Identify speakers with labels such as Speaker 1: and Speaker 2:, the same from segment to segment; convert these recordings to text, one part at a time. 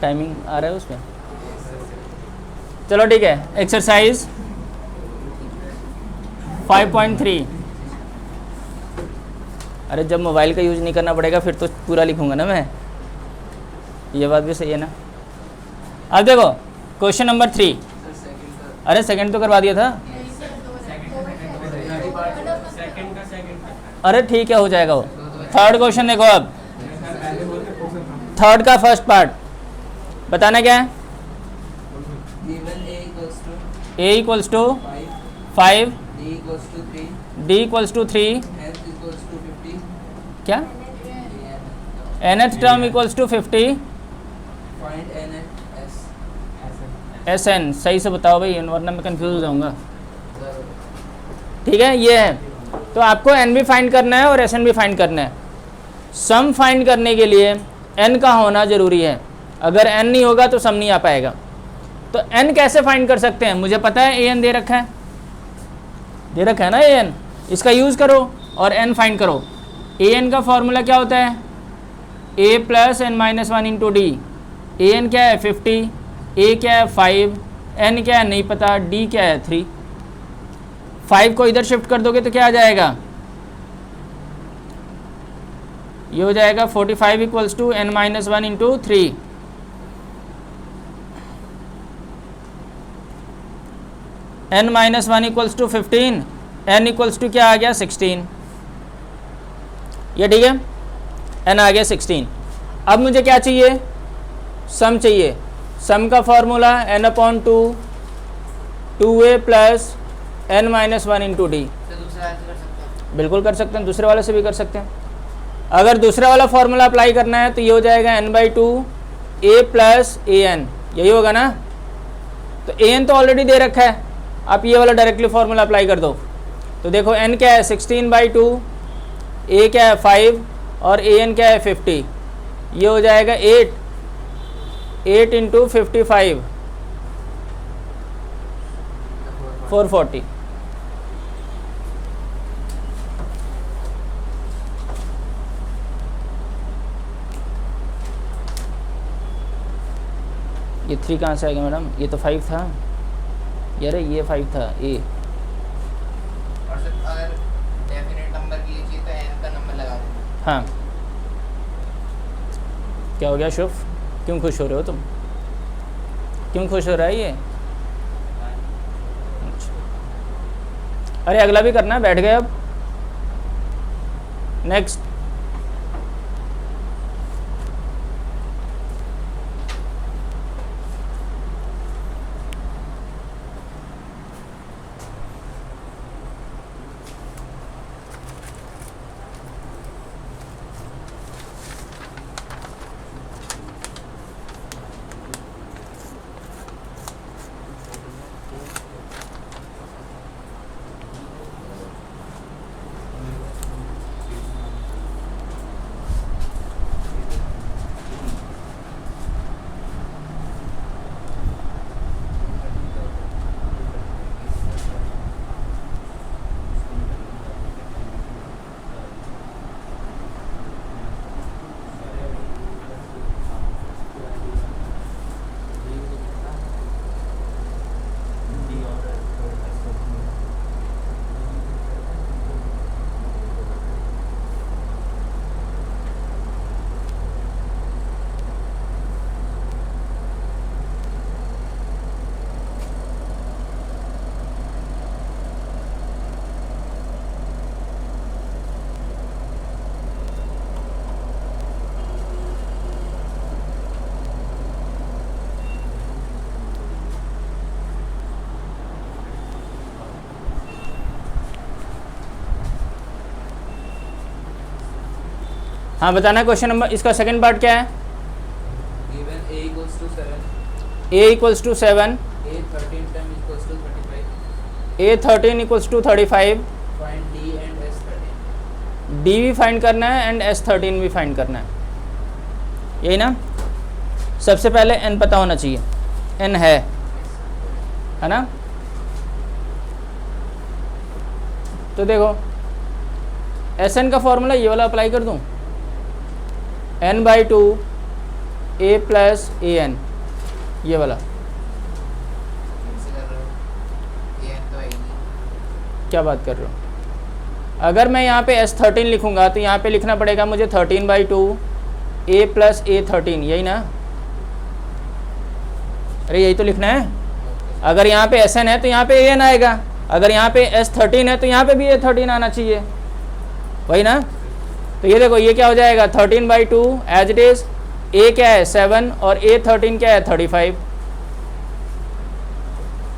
Speaker 1: Timing आ रहा है उसमें? चलो ठीक है, एक्सरसाइज 5.3। अरे जब मोबाइल का यूज़ नहीं करना पड़ेगा फिर तो पूरा लिखूंगा ना मैं, ये बात भी सही है ना। अब देखो क्वेश्चन नंबर 3। अरे सेकंड तो करवा दिया था। अरे ठीक है, हो जाएगा वो। थर्ड क्वेश्चन देखो, अब थर्ड का फर्स्ट पार्ट बताना क्या है? a equals to 5, d equals to 3, क्या nth term equals to 50, Sn। सही से बताओ भाई, वरना मैं कंफ्यूज हो जाऊंगा। ठीक है, ये है। तो आपको n भी फाइंड करना है और Sn भी फाइंड करना है। सम फाइंड करने के लिए n का होना ज़रूरी है, अगर n नहीं होगा तो सम नहीं आ पाएगा। तो n कैसे फाइंड कर सकते हैं? मुझे पता है an दे रखा है, दे रखा है ना an, इसका यूज़ करो और n फाइंड करो। an का फॉर्मूला क्या होता है? a plus n minus 1 into D. an क्या है? 50, a क्या है? 5, n क्या है? नहीं पता, d क्या है? 3। 5 को इधर शिफ्ट कर दोगे तो क्या आ जाएगा? ये हो जाएगा 45 equals to n minus 1 into 3। n minus 1 equals to 15, n equals to क्या आ गया? 16। ये ठीक है, n आ गया 16। अब मुझे क्या चाहिए? सम चाहिए। सम का formula n upon 2, 2a plus n minus 1 into D. बिल्कुल कर सकते हैं, दूसरे वाले से भी कर सकते हैं। अगर दूसरा वाला फॉर्मूला अप्लाई करना है तो ये हो जाएगा n/2 a प्लस an, यही होगा ना। तो an तो ऑलरेडी दे रखा है, आप ये वाला डायरेक्टली फॉर्मूला अप्लाई कर दो। तो देखो n क्या है? 16/2, a क्या है? 5 और an क्या है? 50। ये हो जाएगा 8 इंटू 55, 440। ये 3 कहाँ से आ गया मैडम? ये तो 5 था यार, ये 5 था ए।
Speaker 2: और सर अगर डेफिनेट नंबर के लिए चाहिए तो n का नंबर लगा देना।
Speaker 1: हाँ, क्या हो गया शुभ? क्यों खुश हो रहे हो तुम? क्यों खुश हो रहा है ये? अरे अगला भी करना है, बैठ गए अब। नेक्स्ट। हाँ बताना क्वेश्चन नंबर, इसका सेकंड पार्ट क्या है?
Speaker 2: Given a equals to 7,
Speaker 1: a equals to 7,
Speaker 2: a 13 time equals to 35,
Speaker 1: a 13 equals to 35,
Speaker 2: find d and s 13।
Speaker 1: d भी फाइंड करना है एंड s 13 भी फाइंड करना है, यही ना। सबसे पहले n पता होना चाहिए, n है ना। तो देखो Sn का फॉर्मूला ये वाला अप्लाई कर दूं, n/2 A plus a N, ये वाला
Speaker 2: कैसे कर रहे हो? ये तो है ही नहीं।
Speaker 1: क्या बात कर रहे हो? अगर मैं यहाँ पे S13 लिखूंगा तो यहाँ पे लिखना पड़ेगा मुझे 13/2 a प्लस A13, यही ना? अरे यही तो लिखना है। अगर यहाँ पे SN है तो यहाँ पे AN आएगा, अगर यहाँ पे S13 है तो यहाँ पे भी A13 आना चाहिए, वही ना? तो ये देखो, ये क्या हो जाएगा 13/2 एज इट इज, A क्या है 7 और A13 क्या है 35।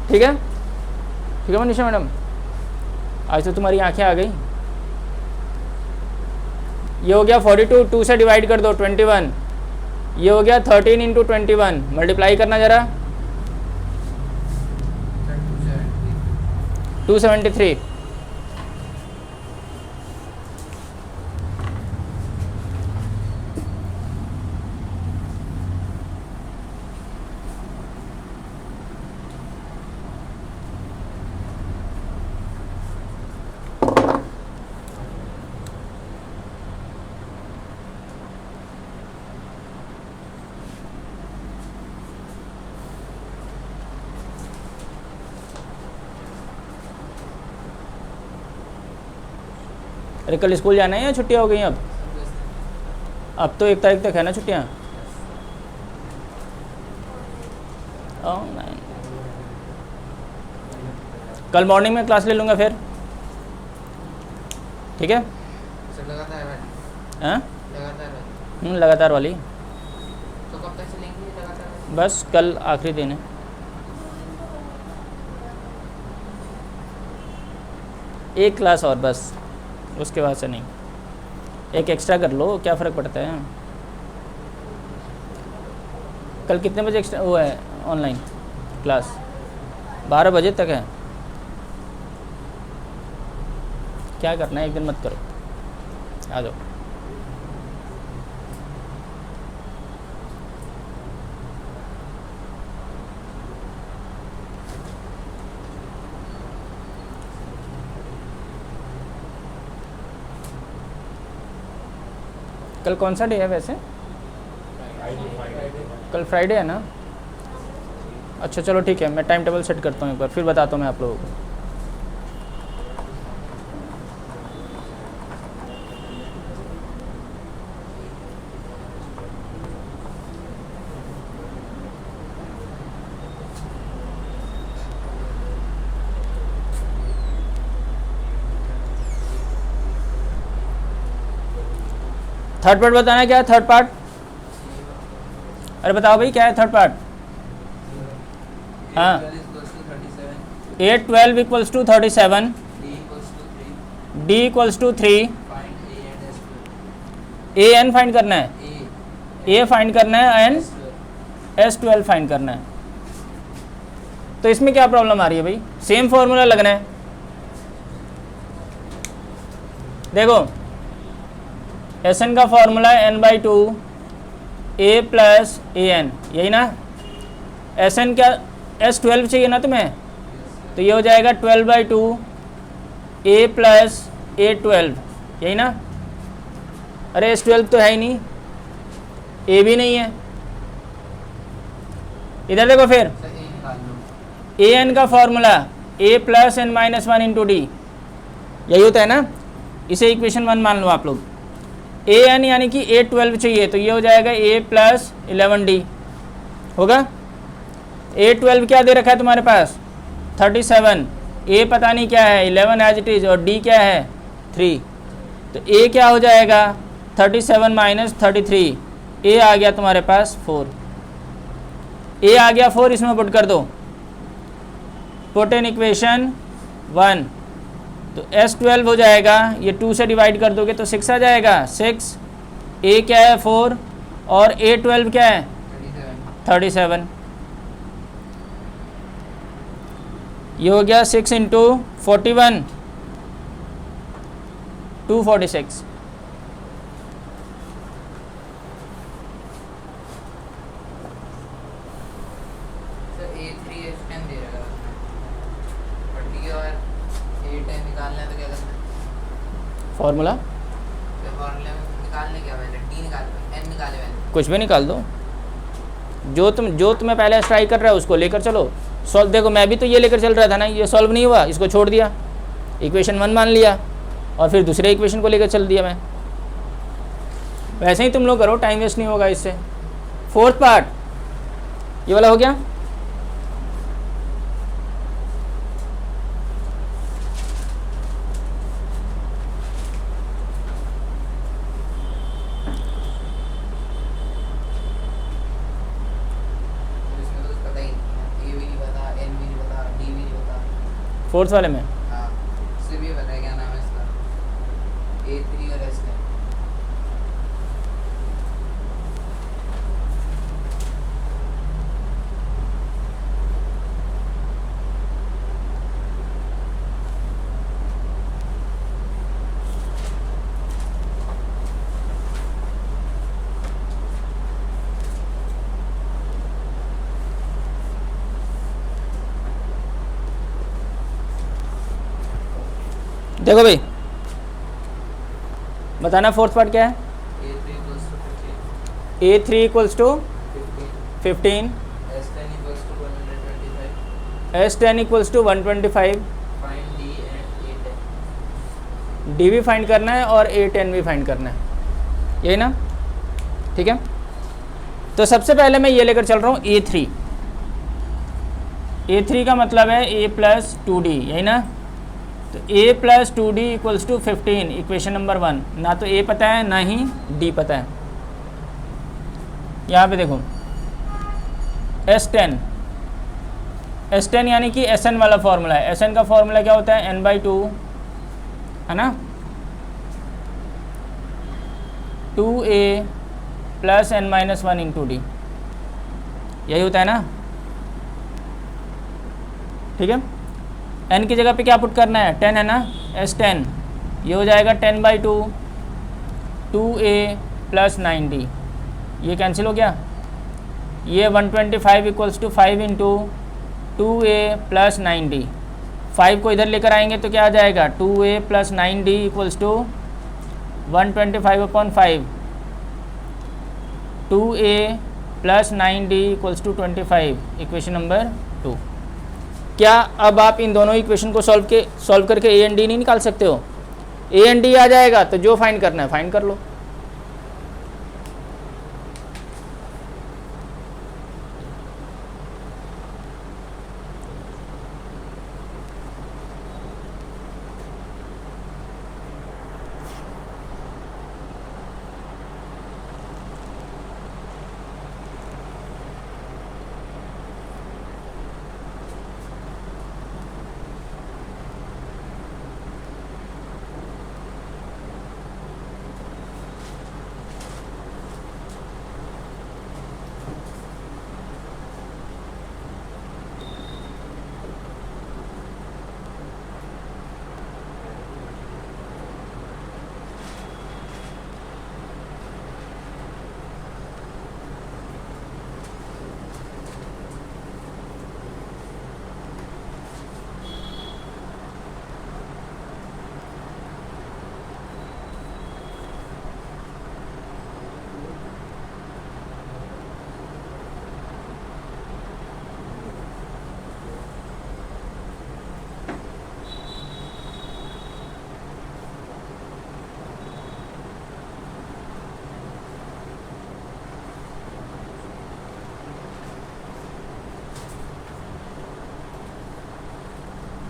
Speaker 1: ठीक है, ठीक है मनीषा मैडम, आज तो तुम्हारी आंखें आ गई। ये हो गया 42, 2 से डिवाइड कर दो 21, ये हो गया 13 इंटू 21, मल्टीप्लाई करना जरा 273। अरे कल स्कूल जाना है या छुट्टियां हो गई? अब तो 1 तारीख तक है ना छुट्टियां। नहीं, कल मॉर्निंग में क्लास ले लूँगा फिर, ठीक है?
Speaker 2: सर लगातार वाली?
Speaker 1: हाँ,
Speaker 2: लगातार वाली?
Speaker 1: लगातार वाली।
Speaker 2: तो कब तक चलेंगी लगातार वाली?
Speaker 1: बस कल आखिरी दिन है। एक क्लास और बस, उसके बाद से नहीं। एक एक्स्ट्रा कर लो, क्या फ़र्क पड़ता है? कल कितने बजे एक्स्ट्रा वो है ऑनलाइन क्लास? 12 बजे तक है। क्या करना है, एक दिन मत करो, आ जाओ। कल कौन सा डे है वैसे? कल फ्राइडे है ना? अच्छा चलो ठीक है, मैं टाइम टेबल सेट करता हूँ एक बार, फिर बताता हूँ मैं आप लोगों को। थर्ड पार्ट बताना है, क्या है थर्ड पार्ट? अरे बताओ भाई, क्या है थर्ड पार्ट? हाँ, 8 12 equals to 37, D equals to 3, a n find करना है, ए फाइंड करना है एंड S12 फाइंड करना है। तो इसमें क्या प्रॉब्लम आ रही है भाई? सेम फॉर्मूला लगना है। देखो SN का फॉर्मूला है n/2 a प्लस AN, यही ना? SN क्या S12 चाहिए ना तुम्हें, तो ये हो जाएगा 12/2 a प्लस A12, यही ना? अरे S12 तो है ही नहीं, A भी नहीं है। इधर देखो फिर,
Speaker 2: सर ए निकाल लो।
Speaker 1: AN का formula a plus n-1 into D, यही होता है ना? इसे इक्वेशन 1 मान लो आप लोग। AN यानी कि A12 चाहिए, तो ये हो जाएगा a प्लस 11D होगा। A12 क्या दे रखा है तुम्हारे पास? 37, A पता नहीं क्या है, 11 एज इट इज़, और D क्या है 3, तो A क्या हो जाएगा 37 माइनस 33, A आ गया तुम्हारे पास 4, A आ गया 4, इसमें पुट कर दो, पुट इन इक्वेशन 1, तो S12 हो जाएगा, ये 2 से डिवाइड कर दोगे तो 6 आ जाएगा, 6, A क्या है 4 और A12 क्या है 37, ये हो गया 6 इंटू 41 246।
Speaker 2: सर A3 H10 दे रहा है और D और A10 निकालना है तो क्या करना है?
Speaker 1: फॉर्मूला
Speaker 2: तो फॉर्मूले में निकालने क्या पहले? D निकाल, N निकाले पहले।
Speaker 1: कुछ भी निकाल दो, जो तुम्हें पहले स्ट्राइक कर रहा है उसको लेकर चलो। सॉल्व, देखो मैं भी तो ये लेकर चल रहा था ना, ये सॉल्व नहीं हुआ, इसको छोड़ दिया, इक्वेशन 1 मान लिया और फिर दूसरे इक्वेशन को लेकर चल दिया मैं। वैसे ही तुम लोग करो, टाइम वेस्ट नहीं होगा इससे। फोर्थ पार्ट ये वाला हो गया।
Speaker 2: इसमें तो कुछ पता ही नहीं, ए भी नहीं पता, एन भी नहीं पता, डी भी नहीं पता।
Speaker 1: फोर्थ वाले में
Speaker 2: हाँ, सिर्फ ये पता है क्या नाम है इसका, A3 और S10।
Speaker 1: देखो भाई, बताना फोर्थ पार्ट क्या है।
Speaker 2: A3 equals to 15,
Speaker 1: A3 equals to
Speaker 2: 15,
Speaker 1: 15,
Speaker 2: S10 equals to 125,
Speaker 1: S10 equals to 125,
Speaker 2: find D and A10।
Speaker 1: D भी फाइंड करना है और A10 भी फाइंड करना है, यही ना, ठीक है। तो सबसे पहले मैं ये लेकर चल रहा हूँ A3। A3 का मतलब है A प्लस 2D, यही ना। तो A plus 2D equals to 15, equation number 1। ना तो A पता है ना ही D पता है। यहाँ पे देखो S10, S10 यानी कि Sn वाला फॉर्मूला है। Sn का फॉर्मूला क्या होता है, n/2 है ना, 2A plus n-1 into D, यही होता है ना, ठीक है। n की जगह पे क्या पुट करना है, 10 है ना, S10, ये हो जाएगा 10/2, 2A प्लस 9D, ये कैंसिल हो गया। ये 125 equals to 5 into 2A plus 9D, 5 को इधर लेकर आएंगे तो क्या आ जाएगा, 2A plus 9D equals to 125/5, 2A plus 9D equals to 25, equation number 2। क्या अब आप इन दोनों इक्वेशन को सॉल्व करके A एंड D नहीं निकाल सकते हो? A एंड D आ जाएगा तो जो फाइंड करना है फाइंड कर लो।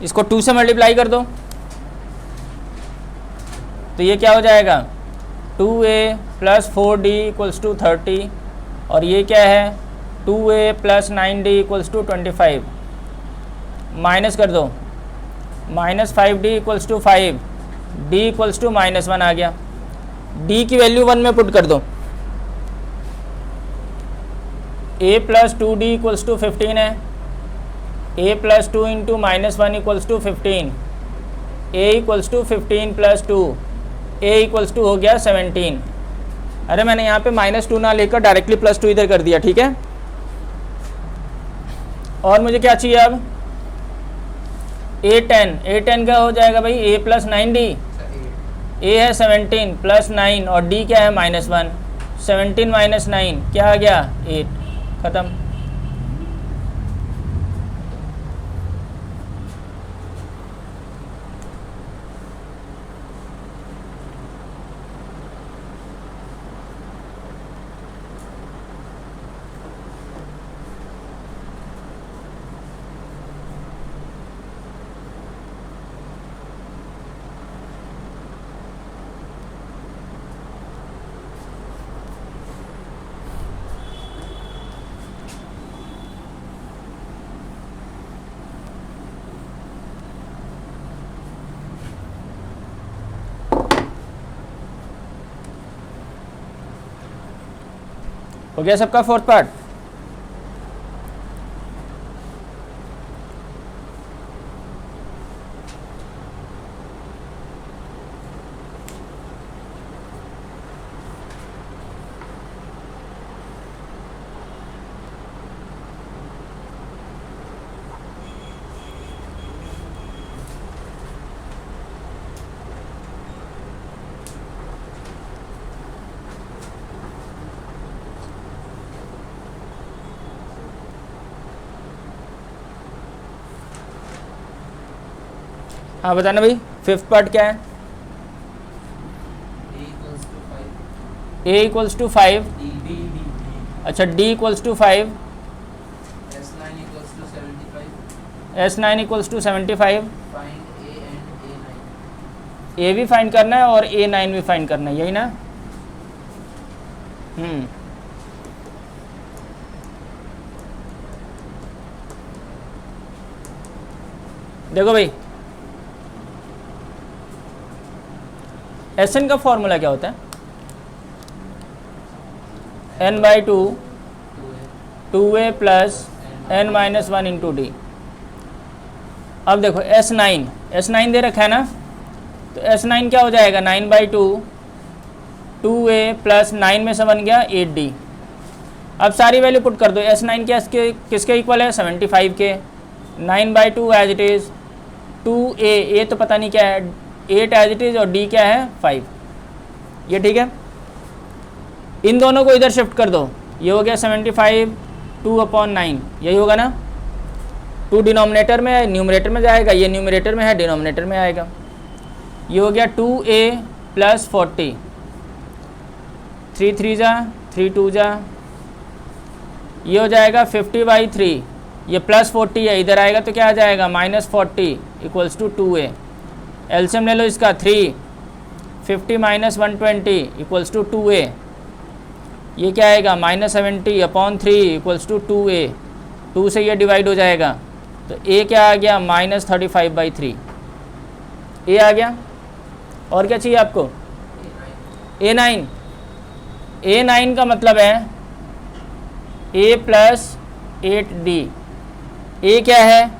Speaker 1: इसको 2 से मल्टीप्लाई कर दो तो ये क्या हो जाएगा, 2A plus 4D equals to 30, और ये क्या है 2A plus 9D equals to 25। Minus कर दो, minus 5D equals to 5, D equals to -1 आ गया। D की वैल्यू 1 में पुट कर दो। A plus 2D equals to 15 है, A plus 2 into -1 equals to 15, A equals to 15 plus 2, A equals to हो गया 17। अरे मैंने यहाँ पे -2 ना लेकर डायरेक्टली +2 इधर कर दिया, ठीक है। और मुझे क्या चाहिए अब, A10 का हो जाएगा भाई A प्लस 9D, A है 17 प्लस 9 और D क्या है -1, 17 - 9 क्या आ गया 8, ख़त्म। हो गया सबका फोर्थ पार्ट। हाँ बताना भाई, फिफ्थ पार्ट क्या है? a इक्वल्स टू 5, अच्छा d equals to 5, s9 equals to 75, a भी फाइंड करना है और a9 भी फाइंड करना है, यही ना? देखो भाई, एस एन का फॉर्मूला क्या होता है? n by two 2a plus n minus 1 into D. अब देखो S9 दे रखा है ना, तो S9 क्या हो जाएगा? 9 बाई टू 2a प्लस 9 में से बन गया 8d। अब सारी वैल्यू पुट कर दो। S9 क्या किसके इक्वल है? 75 के। 9 by two as it is 2a तो पता नहीं क्या है, 8 एज इट इज़, और d क्या है? 5। ये ठीक है। इन दोनों को इधर शिफ्ट कर दो, ये हो गया 75 2/9, यही होगा ना? 2 डिनोमिनेटर में है, न्यूमरेटर में जाएगा, ये न्यूमरेटर में है, डिनोमिनेटर में आएगा। ये हो गया 2a प्लस 40, 3 3 जा 3 2 जा, ये हो जाएगा 50/3, ये प्लस 40 है, इधर आएगा तो क्या आ जाएगा? -40 इक्वल्स टू 2a। एलसीएम ले लो इसका 3, 50 माइनस 120 इक्वल्स टू 2a। ये क्या आएगा? -70/3 इक्वल्स टू 2a। 2 से ये डिवाइड हो जाएगा, तो a क्या आ गया? -35/3 a आ गया। और क्या चाहिए आपको? a9 का मतलब है a प्लस 8d। a क्या है?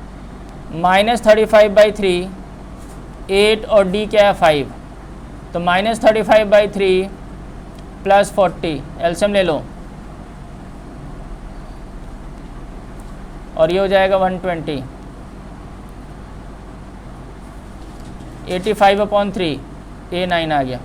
Speaker 1: -35/3, 8 और d क्या है? 5, तो -35/3 प्लस 40, एलसीएम ले लो, और ये हो जाएगा 120, 85/3 a9 आ गया।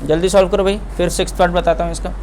Speaker 1: जल्दी सॉल्व करो भाई, फिर सिक्स्थ पार्ट बताता हूँ इसका।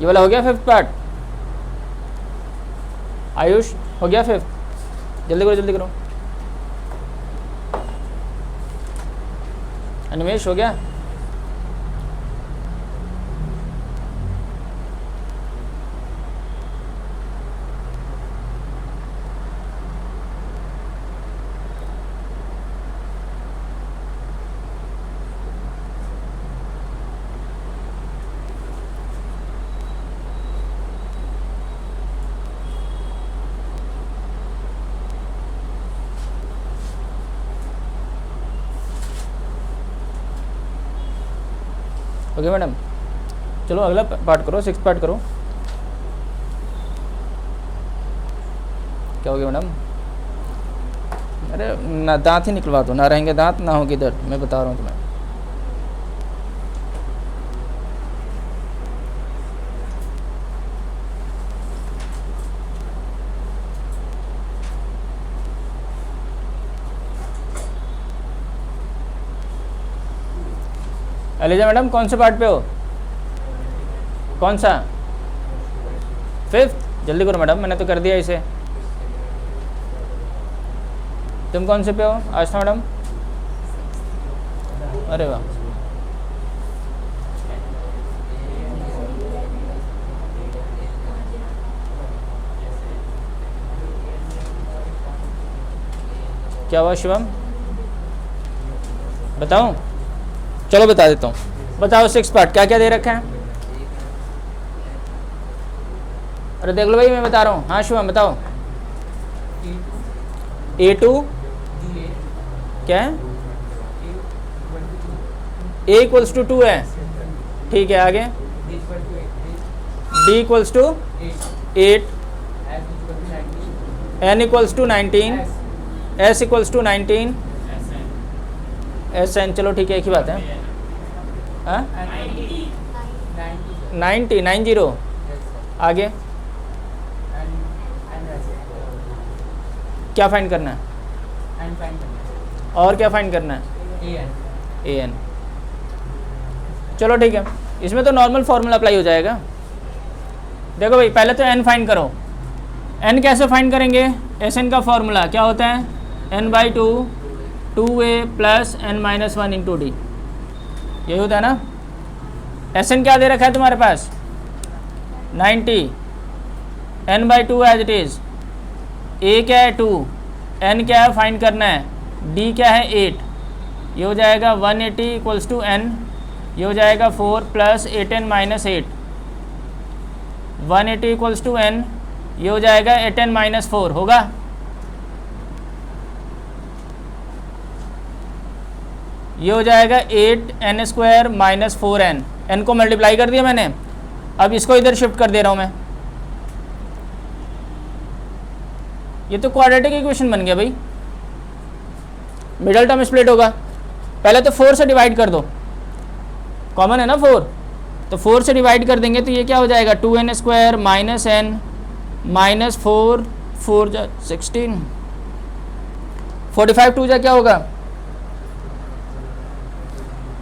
Speaker 1: ये वाला हो गया फिफ्थ पार्ट। आयुष हो गया फिफ्थ, जल्दी करो जल्दी करो। अनिमेश हो गया। ओके मैडम, चलो अगला पार्ट करो, सिक्स पार्ट करो। क्या हो गया मैडम? अरे ना दांत ही निकलवा दो, ना रहेंगे दांत ना होगी दर्द, मैं बता रहा हूँ तुम्हें। अलीजा मैडम कौन से पार्ट पे हो? कौन सा? फिफ्थ। जल्दी करो मैडम, मैंने तो कर दिया इसे। तुम कौन से पे हो आस्था मैडम? अरे वाह, क्या हुआ शिवम? बताऊं? चलो बता देता हूँ। बताओ सिक्स पार्ट क्या क्या दे रखा है? अरे देख लो भाई, मैं बता रहा हूँ। हाँ शिवम बताओ। A2 क्या है? A इक्वल्स टू 2 है, ठीक है। आगे D equals to 8, N equals to 19, S equals to 19, SN। चलो ठीक है, एक ही बात है। हाँ 90। आगे क्या फाइंड करना है? और क्या फाइंड करना है? AN। चलो ठीक है, इसमें तो नॉर्मल फॉर्मूला अप्लाई हो जाएगा। देखो भाई, पहले तो n फाइंड करो। n कैसे फाइंड करेंगे? Sn का फॉर्मूला क्या होता है? n/2 2a plus n-1 into D, यही होता है ना। Sn क्या दे रखा है तुम्हारे पास? 90, n/2 as it is. a क्या है? 2, n क्या है फाइंड करना है, d क्या है 8, ये हो जाएगा 180 इक्वल्स टू n, ये हो जाएगा 4 plus 8n minus 8, 180 equals to n, ये हो जाएगा 8n माइनस 4 होगा। ये हो जाएगा 8n² माइनस 4n, n को मल्टीप्लाई कर दिया मैंने, अब इसको इधर शिफ्ट कर दे रहा हूँ मैं। ये तो क्वाड्रेटिक इक्वेशन बन गया भाई। मिडल टर्म स्प्लिट होगा, पहले तो 4 से डिवाइड कर दो, कॉमन है ना 4, तो 4 से डिवाइड कर देंगे तो ये क्या हो जाएगा? 2n² माइनस n माइनस 4, 4 जा 16, 45 2 जा क्या होगा?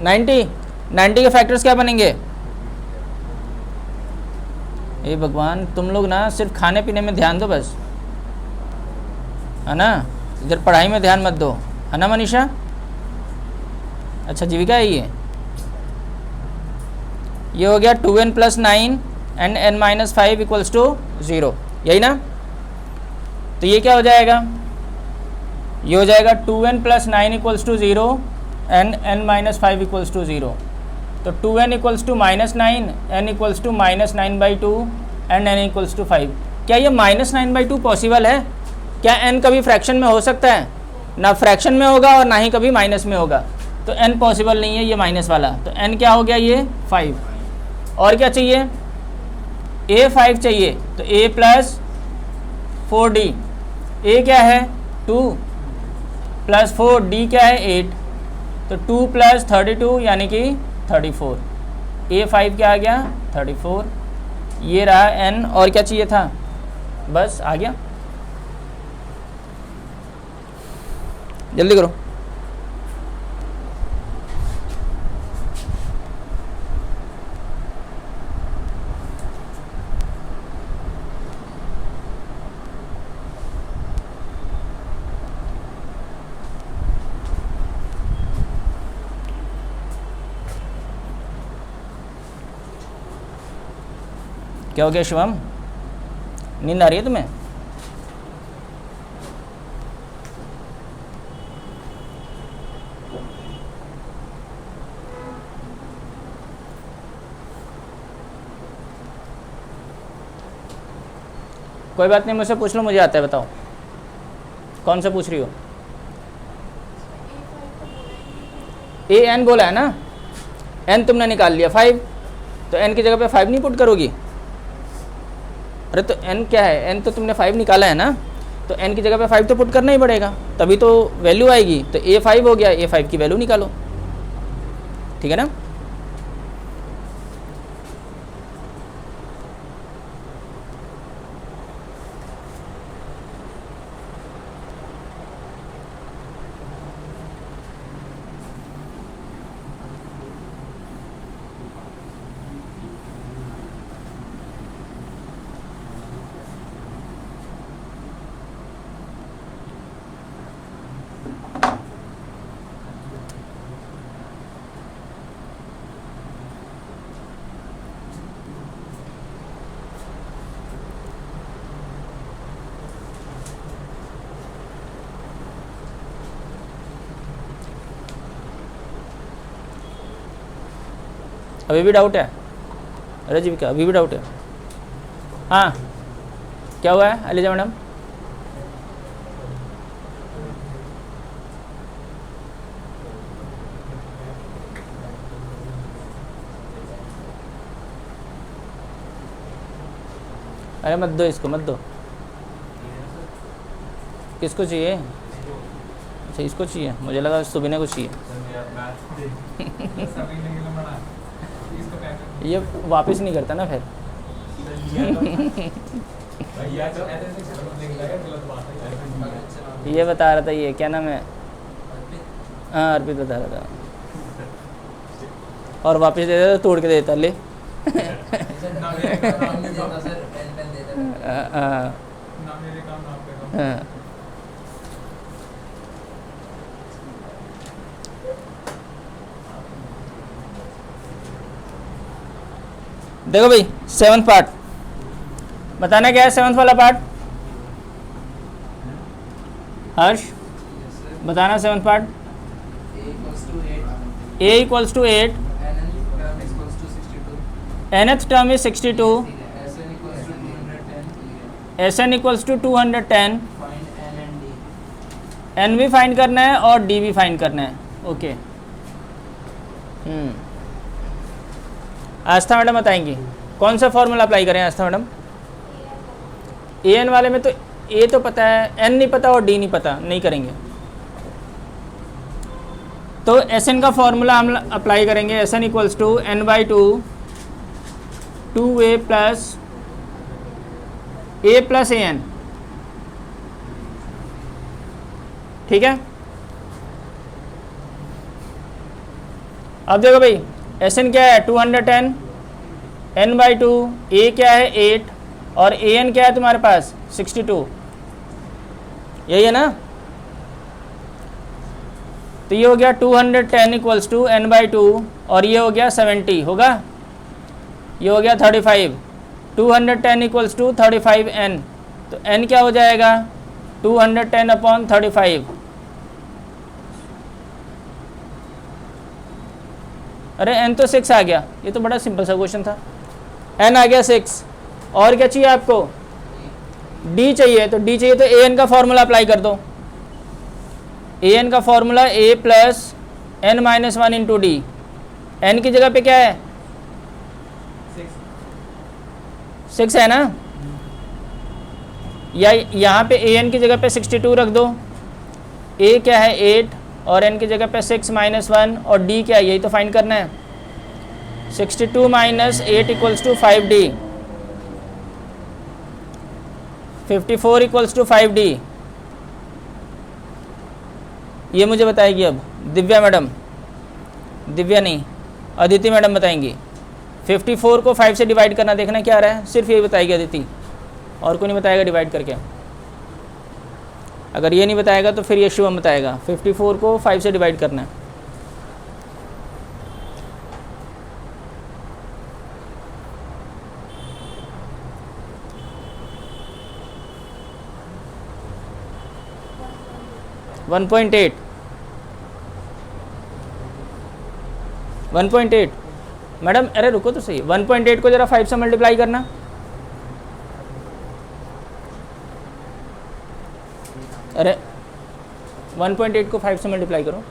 Speaker 1: 90 के फैक्टर्स क्या बनेंगे? ये भगवान, तुम लोग ना सिर्फ खाने पीने में ध्यान दो बस, है ना, इधर पढ़ाई में ध्यान मत दो, है ना मनीषा? अच्छा जीविका है ये हो गया 2n plus 9 and n-5 equals to 0, यही ना। तो ये क्या हो जाएगा? ये हो जाएगा 2n plus 9 equals to 0 and n-5 equals to 0। तो 2n equals to -9, n equals to -9/2 and n equals to 5। क्या ये -9/2 पॉसिबल है? क्या n कभी फ्रैक्शन में हो सकता है? ना फ्रैक्शन में होगा और ना ही कभी माइनस में होगा, तो n पॉसिबल नहीं है ये माइनस वाला। तो n क्या हो गया? ये 5। और क्या चाहिए? a 5 चाहिए, तो a प्लस 4d, a क्या है? 2 प्लस 4, d क्या है? 8, तो 2 प्लस 32 यानी कि 34, a 5 क्या आ गया? 34। ये रहा n, और क्या चाहिए था? बस आ गया। जल्दी करो। क्या हो गया शिवम, नींद आ रही है तुम्हें? कोई बात नहीं, मुझसे पूछ लो, मुझे आता है, बताओ कौन सा पूछ रही हो? ए एन बोला है ना, एन तुमने निकाल लिया 5, तो एन की जगह पे 5 नहीं पुट करोगी? अरे तो एन क्या है, एन तो तुमने 5 निकाला है ना, तो एन की जगह पे 5 तो पुट करना ही पड़ेगा, तभी तो वैल्यू आएगी। तो ए 5 हो गया, ए 5 की वैल्यू निकालो, ठीक है ना। अभी भी डाउट है? अरे जीविका अभी भी डाउट है? हाँ क्या हुआ है अलीजा मैडम? अरे मत दो इसको, मत दो। किसको चाहिए? अच्छा इसको चाहिए, मुझे लगा सुबीना को चाहिए। ये वापस नहीं करता ना फिर। ये बता रहा था, ये क्या नाम है, हाँ अर्पित बता रहा था, और वापस दे देता, तोड़ के देता ले। हाँ देखो भाई 7th पार्ट बताना क्या है, 7th वाला पार्ट हर्ष बताना। 7th part a equals to 8, nth term is 62, sn equals to 210, n भी फाइंड करना है और d भी फाइंड करना है। ओके आस्था मैडम बताएंगी कौन सा फॉर्मूला अप्लाई करें। आस्था मैडम ए एन वाले में तो ए तो पता है, एन नहीं पता और डी नहीं पता, नहीं करेंगे। तो एस एन का फॉर्मूला हम अप्लाई करेंगे, s n equals to n by two 2a plus a n, ठीक है। अब देखो भाई एस एन क्या है 210, एन बाई टू, ए क्या है 8 और ए एन क्या है तुम्हारे पास 62, यही है ना। तो ये हो गया 210 equals to n by two और ये हो गया 70 होगा, ये हो गया 35। 210 इक्वल्स टू 35 एन, तो एन क्या हो जाएगा 210 अपॉन 35। अरे एन तो 6 आ गया, ये तो बड़ा सिंपल सा क्वेश्चन था। एन आ गया 6, और क्या चाहिए आपको, डी चाहिए। तो डी चाहिए तो ए एन का फॉर्मूला अप्लाई कर दो। ए एन का formula A plus N minus 1 into D. N की जगह पे क्या है 6 है ना, या यहाँ पे ए एन की जगह पे 62 रख दो। ए क्या है 8 और एन की जगह पे 6 माइनस 1 और डी क्या है, यही तो फाइंड करना है। 62 minus 8 equals to 5d, 54 equals to 5d। ये मुझे बताएगी अब दिव्या मैडम, दिव्या नहीं अदिति मैडम बताएंगी। 54 को 5 से डिवाइड करना देखना क्या आ रहा है, सिर्फ यही बताएगी अदिति, और कोई नहीं बताएगा डिवाइड करके। अगर ये नहीं बताएगा तो फिर ये शिवम बताएगा। 54 को 5 से डिवाइड करना है। 1.8 1.8 मैडम, अरे रुको तो सही, 1.8 को जरा 5 से मल्टीप्लाई करना। अरे 1.8 को 5 से मल्टीप्लाई करो।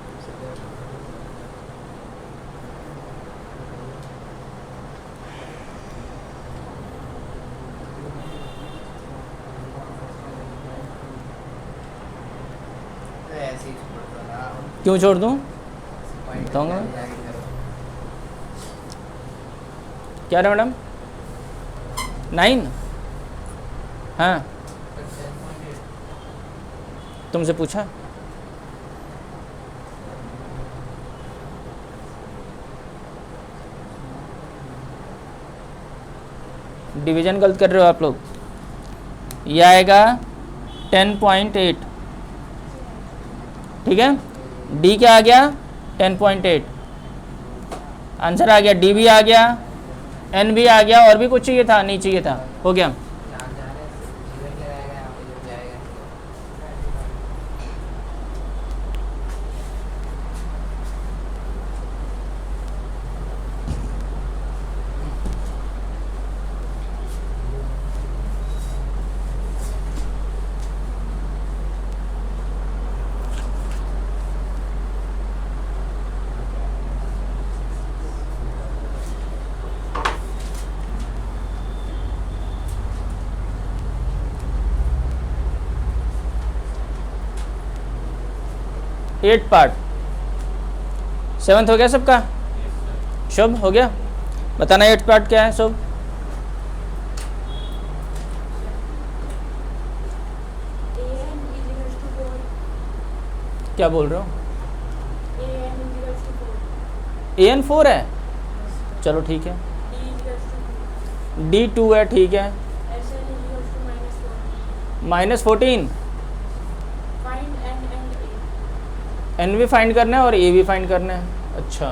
Speaker 2: तो ऐसे ही छोड़ दो ना,
Speaker 1: क्यों छोड़ दूँ?
Speaker 2: पॉइंट
Speaker 1: बताऊंगा मैं।
Speaker 2: जाके करो।
Speaker 1: क्या रहा मैडम? 9? हाँ,
Speaker 2: पर 10.8
Speaker 1: तुमसे पूछा। डिवीजन गलत कर रहे हो आप लोग। यह आएगा 10.8, ठीक है। डी क्या आ गया? 10.8। आंसर आ गया, डी भी आ गया, एन भी आ गया, और भी कुछ चाहिए था? नहीं चाहिए था, हो गया।
Speaker 2: यहाँ जा रहे हैं, जीवन लगाएगा, यहाँ पे जब जाएगा।
Speaker 1: 8 पार्ट। 7th हो गया सबका? शुभ हो गया? बताना 8 पार्ट क्या है शुभ? क्या बोल रहे हो? an 4 है, चलो ठीक है। d 2 है, ठीक है। -14 n भी फाइंड करना है और a भी फाइंड करना है। अच्छा,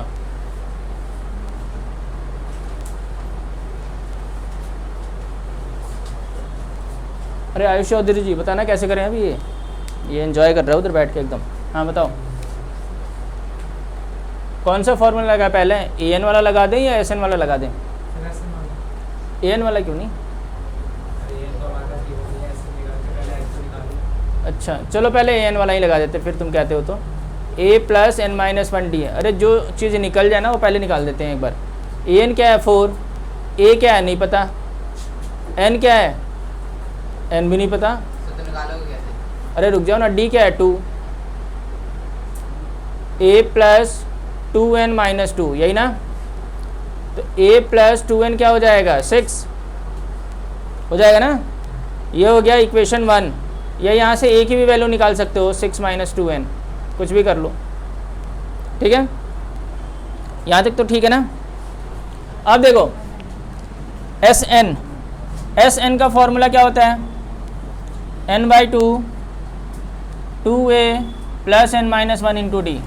Speaker 1: अरे आयुष चौधरी जी बताना कैसे करें अभी? ये एंजॉय कर रहा है उधर बैठ के एकदम। हाँ बताओ, कौन सा फॉर्मूला लगा पहले? an वाला लगा दें या sn वाला लगा दें? an वाला क्यों नहीं? अच्छा चलो पहले an वाला ही लगा देते, फिर तुम कहते हो तो। a plus n minus 1 D है। अरे जो चीज़ निकल जाए ना वो पहले निकाल देते हैं एक बार। an क्या है? 4। a क्या है? नहीं पता। n क्या है? n भी नहीं पता।
Speaker 2: तो निकालोगे कैसे?
Speaker 1: अरे रुक जाओ ना, d क्या है? 2। a प्लस 2n माइनस 2, यही ना? तो a प्लस 2n क्या हो जाएगा? 6 हो जाएगा ना? ये हो गया इक्वेशन 1। या यहाँ से a की भी वैल्यू निकाल सकते हो, 6 माइनस 2n, कुछ भी कर लो, ठीक है। यहाँ तक तो ठीक है ना? अब देखो Sn का फॉर्मूला क्या होता है? n/2 2a plus n minus 1 into D.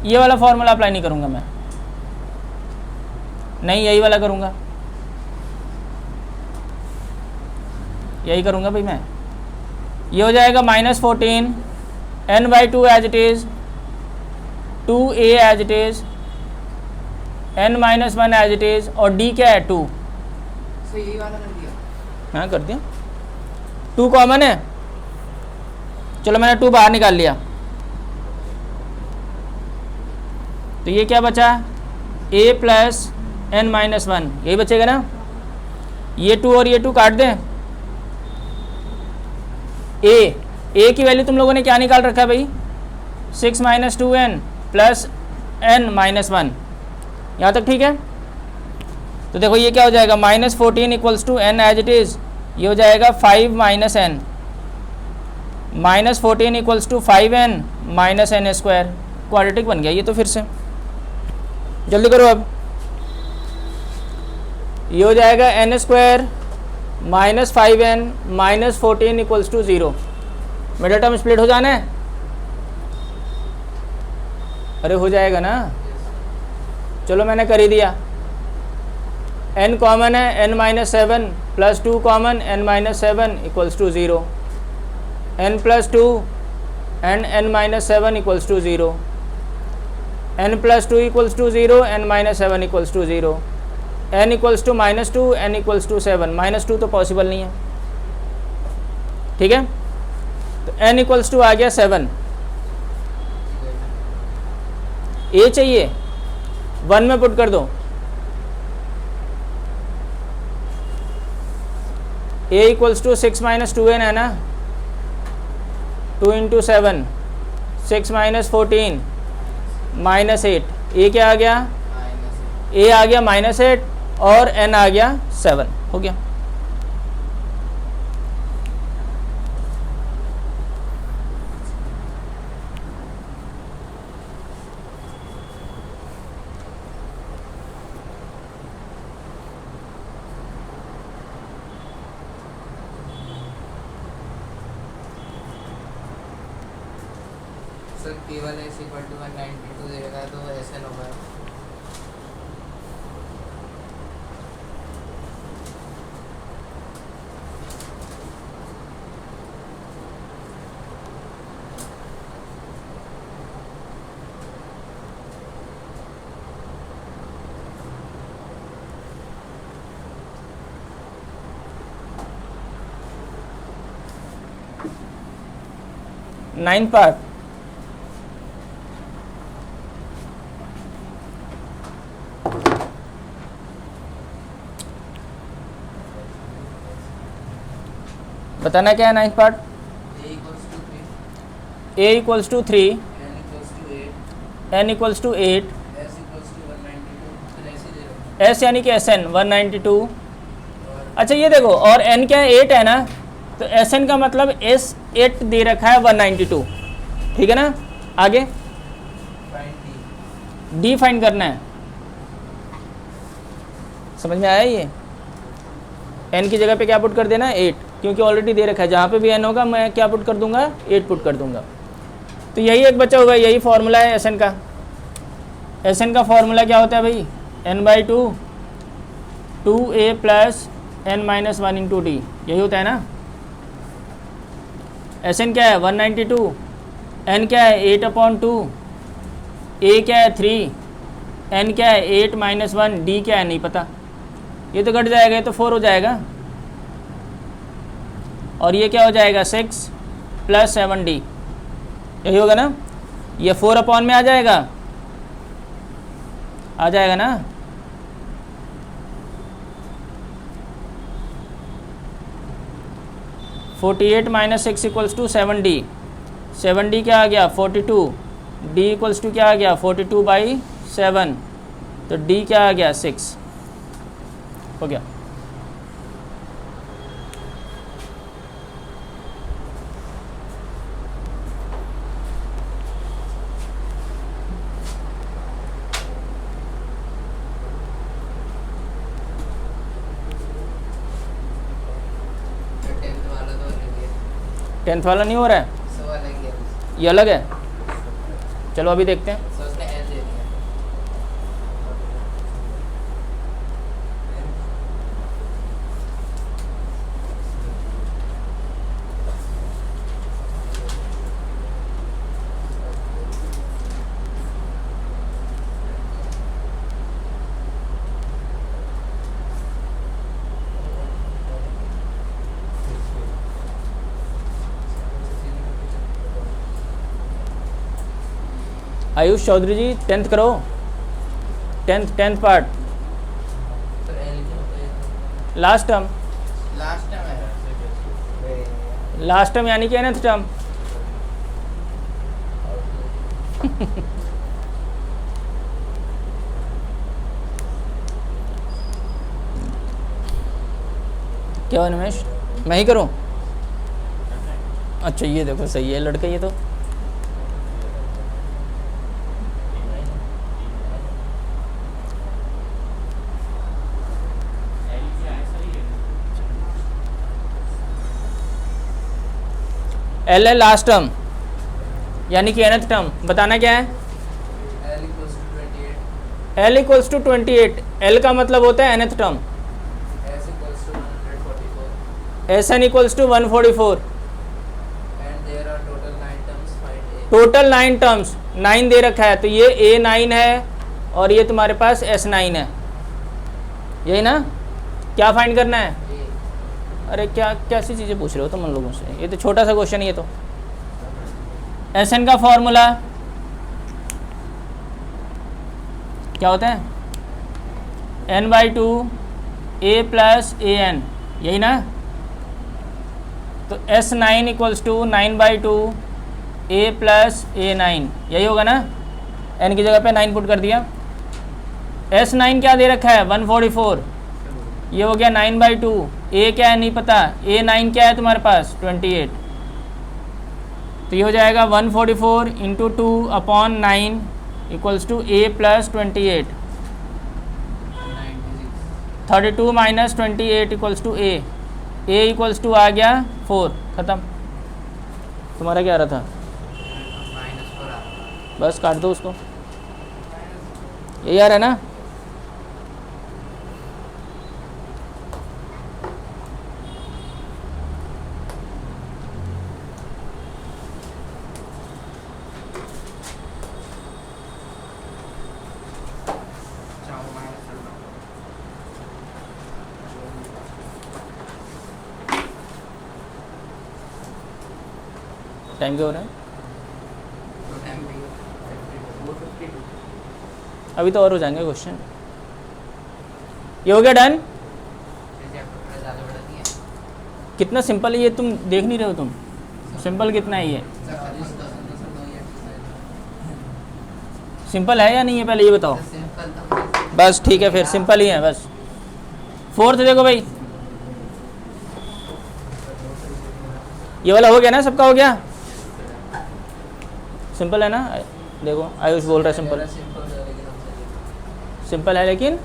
Speaker 1: ये वाला फॉर्मूला अप्लाई नहीं करूँगा मैं, नहीं यही वाला करूँगा, यही करूँगा भाई मैं। ये हो जाएगा -14 n/2 as it is, 2a as it is, n minus 1 as it is, और d क्या है? 2।
Speaker 2: सो यही वाला कर दिया।
Speaker 1: हाँ कर दिया, 2 कॉमन है। चलो मैंने 2 बाहर निकाल लिया, तो ये क्या बचा? a प्लस n माइनस 1, यही बचेगा ना? ये 2 और ये 2 काट दें। a की वैल्यू तुम लोगों ने क्या निकाल रखा है भाई? 6 minus 2n plus n minus 1। यहाँ तक ठीक है? तो देखो ये क्या हो जाएगा? -14 equals to n as it is, ये हो जाएगा 5 minus n, -14 equals to 5n minus n square. Quadratic बन गया ये तो। फिर से जल्दी करो अब। ये हो जाएगा n square minus 5n minus 14 equals to 0। Middle term split हो जाना है? अरे हो जाएगा ना? चलो मैंने कर ही दिया। n कॉमन है, n minus 7 plus 2 common, n minus 7 equals to 0। n plus 2 and n minus 7 equals to 0, n plus 2 equals to 0, n minus 7 equals to 0, n equals to -2, n equals to 7, -2 तो possible नहीं है, ठीक है। तो n equals to आ गया 7, a चाहिए 1 में पुट कर दो, a equals to 6 minus 2n है ना, 2 इंटू 7, 6 माइनस 14 -8, a क्या आ गया, a आ गया -8 और n आ गया 7, हो गया।
Speaker 2: सर केवल s इक्वल टू 192 देगा तो SN होगा।
Speaker 1: नाइन्थ पार्ट, बताना क्या है ninth part. a equals to 3, n equals to 8, s यानी कि SN 192। अच्छा ये देखो, और n क्या है 8 है ना, तो SN का मतलब S8 दे रखा है 192, ठीक है ना। आगे D फाइंड करना है, समझ में आया ये। n की जगह पे क्या पुट कर देना है 8, क्योंकि ऑलरेडी दे रखा है, जहाँ पे भी n होगा मैं क्या पुट कर दूंगा 8 पुट कर दूंगा। तो यही एक बचा होगा, यही फॉर्मूला है SN का। SN का फॉर्मूला क्या होता है भाई, n/2 2a plus n minus 1 into D, यही होता है ना। SN क्या है 192, n क्या है 8/2, a क्या है 3, n क्या है 8 माइनस 1, d क्या है नहीं पता, ये तो घट जाएगा, ये तो 4 हो जाएगा, और ये क्या हो जाएगा 6 प्लस 7d, यही होगा ना। ये 4 में आ जाएगा ना। (48 minus 6 equals to 7d, 7d क्या आ गया 42, d इक्वल्स टू क्या आ गया 42/7, तो d क्या आ गया 6, हो गया। टेंथ वाला नहीं हो रहा है, ये अलग है। चलो अभी देखते हैं। आयुष चौधरी जी 10th करो, 10th पार्ट, लास्ट टर्म यानी कि nth टर्म। क्या हुआ निमेश, मैं ही करूं? अच्छा ये देखो सही है लड़का, ये तो एल है लास्ट टर्म यानी कि nth टर्म। बताना क्या है, L इक्वल्स टू 28, L का मतलब होता है nth term, SN equals to 144, total 9 terms, 9 दे रखा है, तो ये A9 है और ये तुम्हारे पास S9 है, यही ना। क्या फाइंड करना है? अरे क्या कैसी चीज़ें पूछ रहे हो तुम उन लोगों से, ये तो छोटा सा क्वेश्चन है ये तो। Sn का फॉर्मूला क्या होता है? n/2 a प्लस an, यही ना। तो S9 equals to 9/2 a plus A9, यही होगा ना। n की जगह पे 9 पुट कर दिया। S9 क्या दे रखा है? 144, ये हो गया 9/2। a क्या है नहीं पता, A9 क्या है तुम्हारे पास? 28। तो ये हो जाएगा 144 into 2/9 equals to a plus 28। 32 minus 28 equals to a equals to आ गया 4, ख़त्म। तुम्हारा क्या आ रहा था? बस काट दो उसको, यही आ रहा है ना। टाइम क्या हो रहा है? अभी तो और हो जाएंगे क्वेश्चन। ये हो गया डन। कितना सिंपल है ये, तुम देख नहीं रहे हो? तुम सिंपल कितना है ये? सिंपल है या नहीं है, पहले ये बताओ। बस ठीक है, फिर सिंपल ही है बस। 4th देखो भाई, ये वाला हो गया ना, सबका हो गया। सिंपल है ना, देखो आयुष बोल रहा है सिंपल। सिंपल है लेकिन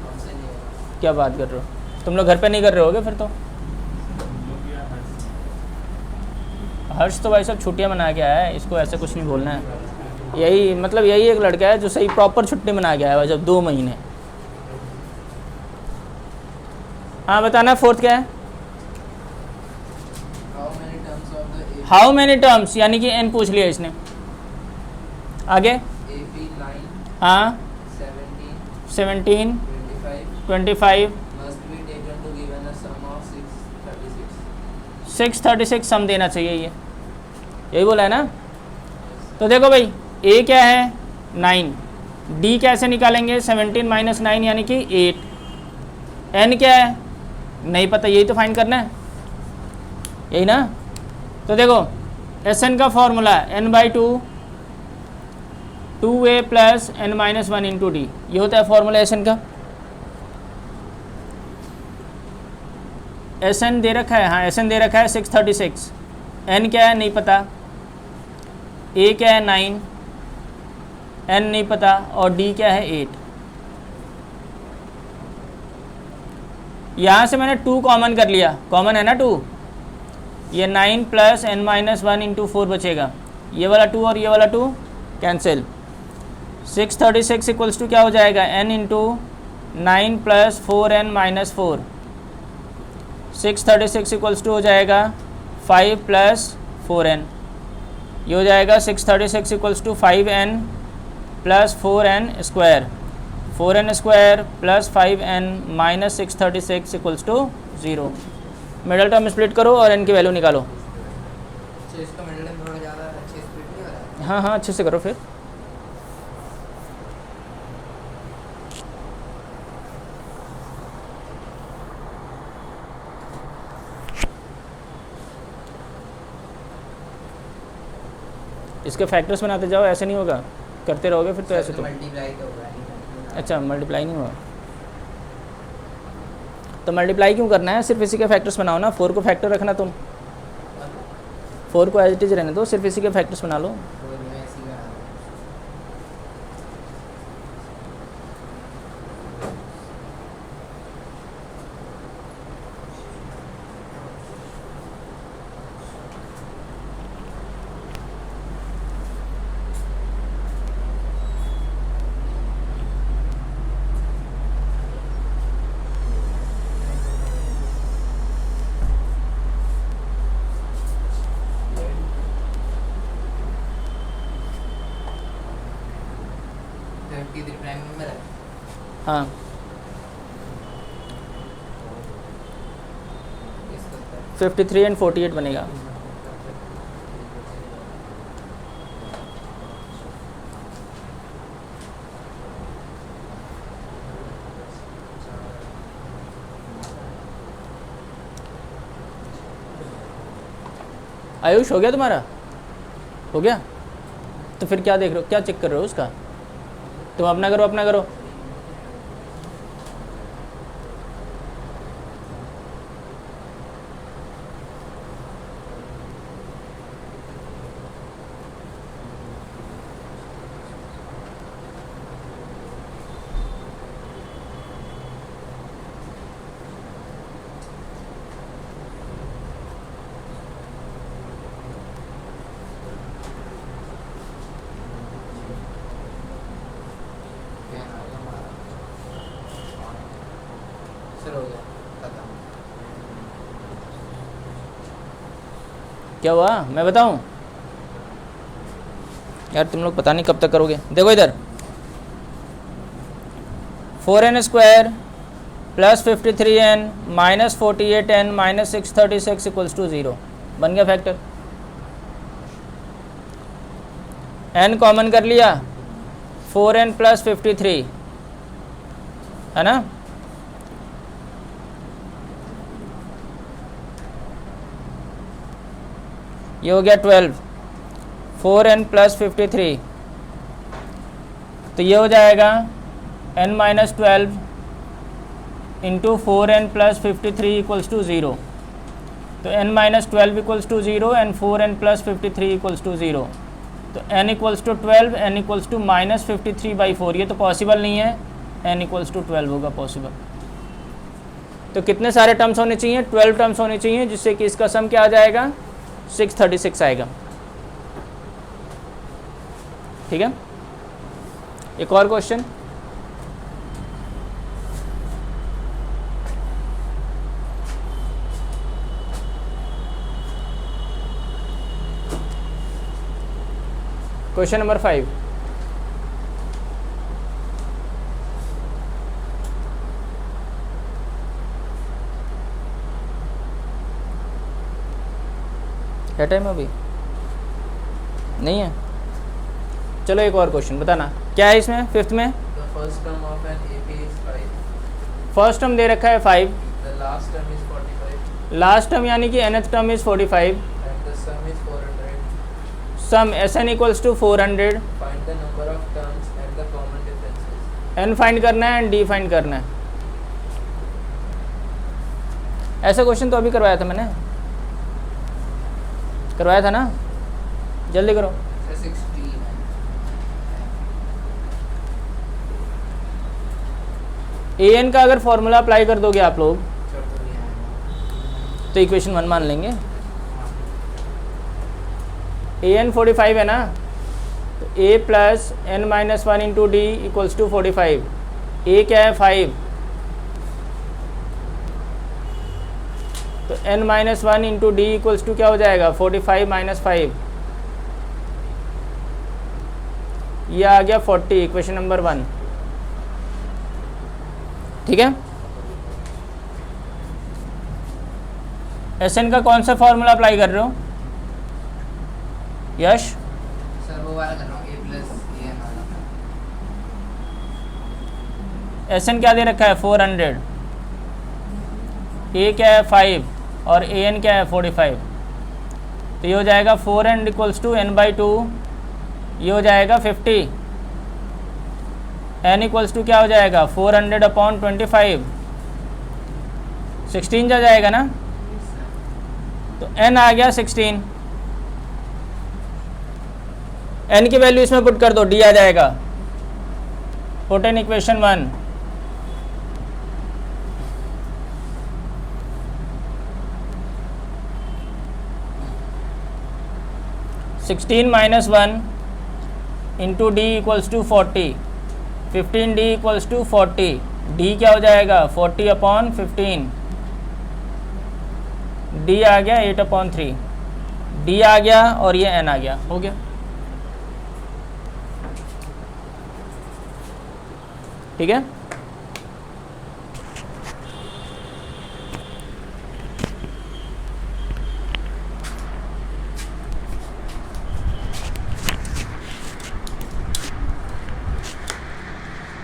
Speaker 1: क्या बात कर रहे हो तुम लोग, घर पे नहीं कर रहे होगे फिर तो। हर्ष तो भाई सब छुट्टियां मना के आया है, इसको ऐसे कुछ नहीं बोलना है। यही मतलब यही एक लड़का है जो सही प्रॉपर छुट्टी मना के आया है जब 2 महीने। हाँ बताना 4th क्या है? हाउ मैनी टर्म्स, यानी कि n पूछ लिया इसने। आगे हाँ 17 25 636 सम देना चाहिए, ये यही बोला है ना। तो देखो भाई a क्या है? 9। d कैसे निकालेंगे? 17 माइनस 9 यानी कि 8। n क्या है? नहीं पता, यही तो फाइंड करना है, यही ना। तो देखो Sn का formula n/2 2a plus n-1 into D, ये होता है फॉर्मूला Sn का। Sn दे रखा है, हाँ Sn दे रखा है 636। n क्या है नहीं पता, a क्या है 9, n नहीं पता, और d क्या है 8। यहाँ से मैंने 2 कॉमन कर लिया, कॉमन है ना 2, ये 9 प्लस n-1 इंटू 4 बचेगा, ये वाला 2 और ये वाला 2 कैंसिल। 636 इक्वल्स टू क्या हो जाएगा? n into 9 plus 4n minus 4। 636 equals to हो जाएगा 5 प्लस 4n, ये हो जाएगा 636 equals to 5n plus 4n square, 4n square plus 5n minus 636 equals to 0। Middle term split करो और n की वैल्यू निकालो।
Speaker 2: इसका मिडिल टर्म थोड़ा ज़्यादा अच्छे स्प्लिट नहीं हो रहा है।
Speaker 1: हाँ हाँ अच्छे से करो फिर। इसके फैक्टर्स बनाते जाओ, ऐसे नहीं होगा, करते रहोगे फिर तो ऐसे तो।
Speaker 2: मल्टीप्लाई तो होगा नहीं।
Speaker 1: अच्छा मल्टीप्लाई नहीं हुआ तो मल्टीप्लाई क्यों करना है? सिर्फ इसी के फैक्टर्स बनाओ ना। 4 को फैक्टर रखना तुम, 4 को एज इट इज रहने दो, सिर्फ इसी के फैक्टर्स बना लो।
Speaker 2: तो मैं ऐसे ही बना दूँ। 53 प्राइम नंबर है।
Speaker 1: हाँ
Speaker 2: इसका उत्तर
Speaker 1: 53 एंड 48 बनेगा। आयुष हो गया तुम्हारा? हो गया? तो फिर क्या देख रहे हो, क्या चेक कर रहे हो उसका? तुम अपना करो, अपना करो।
Speaker 2: हो गया खत्म।
Speaker 1: क्या हुआ मैं बताऊं? यार तुम लोग पता नहीं कब तक करोगे। देखो इधर 4n² plus 53n minus 48n minus 636 equals to 0 बन गया फैक्टर। n कॉमन कर लिया, 4n प्लस 53 है ना। ये हो गया 12, 4n प्लस 53, तो ये हो जाएगा n minus 12 into 4n plus 53 equals to 0। तो n minus 12 equals to 0 and 4n plus 53 equals to 0। तो n equals to 12, n equals to minus 53/4। ये तो पॉसिबल नहीं है, n इक्वल्स टू 12 होगा पॉसिबल। तो कितने सारे टर्म्स होने चाहिए? 12 टर्म्स होने चाहिए, जिससे कि इसका सम क्या आ जाएगा? 636 आएगा। ठीक है, एक और क्वेश्चन। Question number 5। क्या टाइम अभी नहीं है? चलो एक और क्वेश्चन बताना क्या है इसमें। 5th में
Speaker 2: The first term of an AP is 5.
Speaker 1: First term दे रखा है 5,
Speaker 2: The last term is 45.
Speaker 1: Last term यानी कि nth term is 45,
Speaker 2: And the sum is 400.
Speaker 1: Sum Sn equals to 400।
Speaker 2: Find the number of terms and the common differences.
Speaker 1: n find करना है and d find करना है। ऐसा question तो अभी करवाया था मैंने, करवाया था ना, जल्दी करो।
Speaker 2: So 16 है।
Speaker 1: an का अगर फॉर्मूला अप्लाई कर दोगे आप लोग
Speaker 2: चलो तो ये है।
Speaker 1: तो इक्वेशन 1 मान लेंगे। an 45 है ना, तो a plus n minus 1 into D equals to 45। a क्या है? 5, तो n minus 1 into D equals to क्या हो जाएगा? 45 माइनस 5, ये आ गया 40, इक्वेशन नंबर 1। ठीक है, Sn का कौन सा फॉर्मूला अप्लाई कर रहे हो यश?
Speaker 2: सर वो वाला कर रहा हूँ, a प्लस an वाला।
Speaker 1: Sn क्या दे रखा है? 400, a क्या है? 5 और an क्या है? 45। तो ये हो जाएगा 4n इक्वल्स टू n/2, ये हो जाएगा 50। n इक्वल्स टू क्या हो जाएगा? 400/25, 16 जा जाएगा ना। तो n आ गया 16, n की वैल्यू इसमें पुट कर दो, d आ जाएगा। Put in equation 1। 16 minus 1 into D equals to 40, 15d equals to 40, d क्या हो जाएगा? 40/15, d आ गया 8/3, d आ गया और ये n आ गया। हो गया। ठीक है।